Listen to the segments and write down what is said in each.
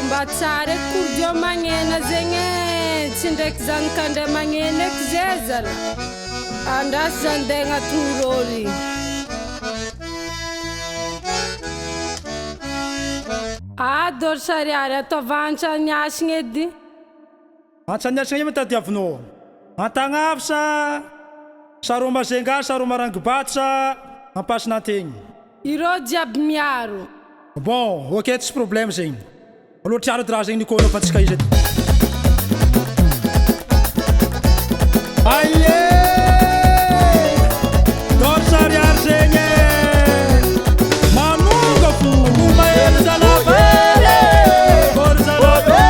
mba tsara kodio magnena zegny tsy ndraiky zany kandre magnena eky zezala andrasy zany de agnatin'ny rôly dôry sariary ataova antsaniasiny edy antsaniasiny io mitadiavinao antagnavy sa ro mazenga sa ro marangibato sa ampasina antegny irô jiaby miaro bon ok tsy problème zegny aloha triaro edy raha zegny nikôna fa tsika izy edy aie dôry sariary zegny manonga fo mahely zalabele dôry zalabele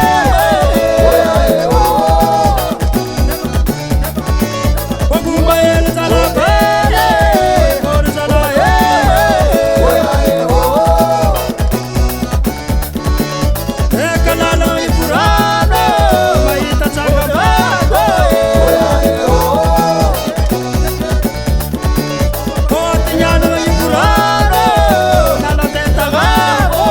mahely zalabele dôry zalabele eka lalana ivorano mahita tsangabako otignanana ivorano nalatentavako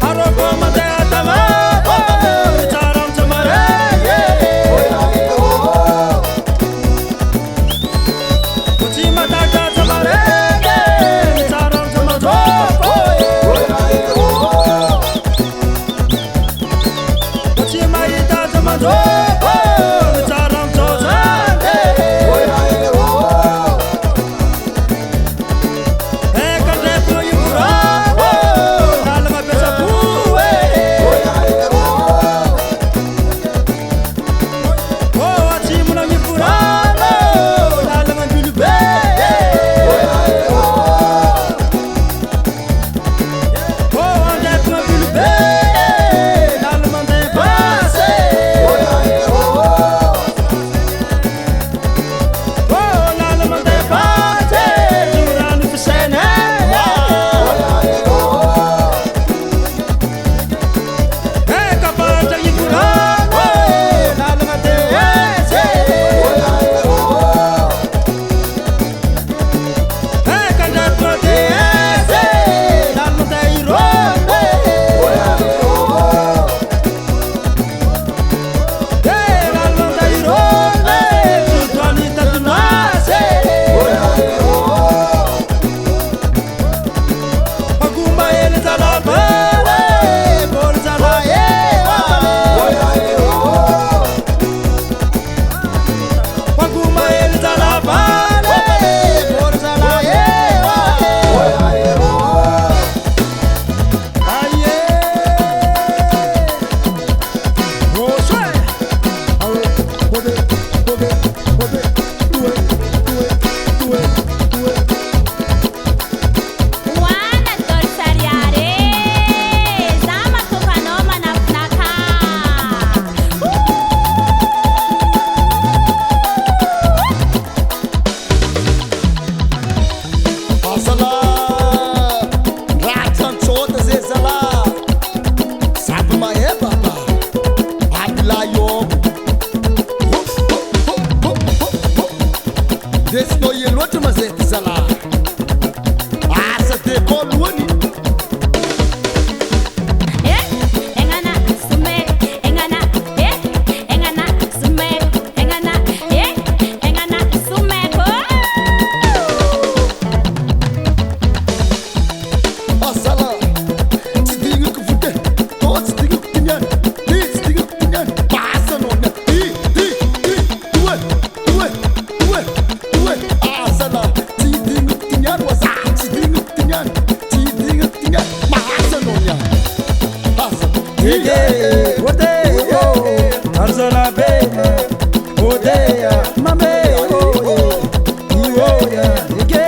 aroko mandehatavako mitsaramtsamarege otsy matakasamarege mitsaramtsamazoko otsy mahita tsamazoko mitsaramtsozange eka ndreto ivorako lalagna besaboe atsimona mivorano lalagna mbilobe andretina mbilobe lala mandeha basy lala mandeha basy rano fisene eka batra ivorano lalagna deese eka ndretina deese lala mandeha ironde lala mandeha ironde sitoany tatonase magomba hely zalabele bôry zalaeva magomba hely zalabale bôry zalaeva aie roso Wana dôry sariary za matovanao manavinaka Zala raha tsôta zay zala sady maheba ba abila iomo desinao ie loatra mazety zala asa deko lohany engana sume engana engana sume engana engana sume ko asala tsy dignako vote tô tsy dignako tiniany tsy dignako tiniany pasanao mia due asala tsy dignako tiniany wasa tsy dignako tiniany tsy dignako tiniany pasanao mia asa odeya arzalabe odeya mame iwoya ige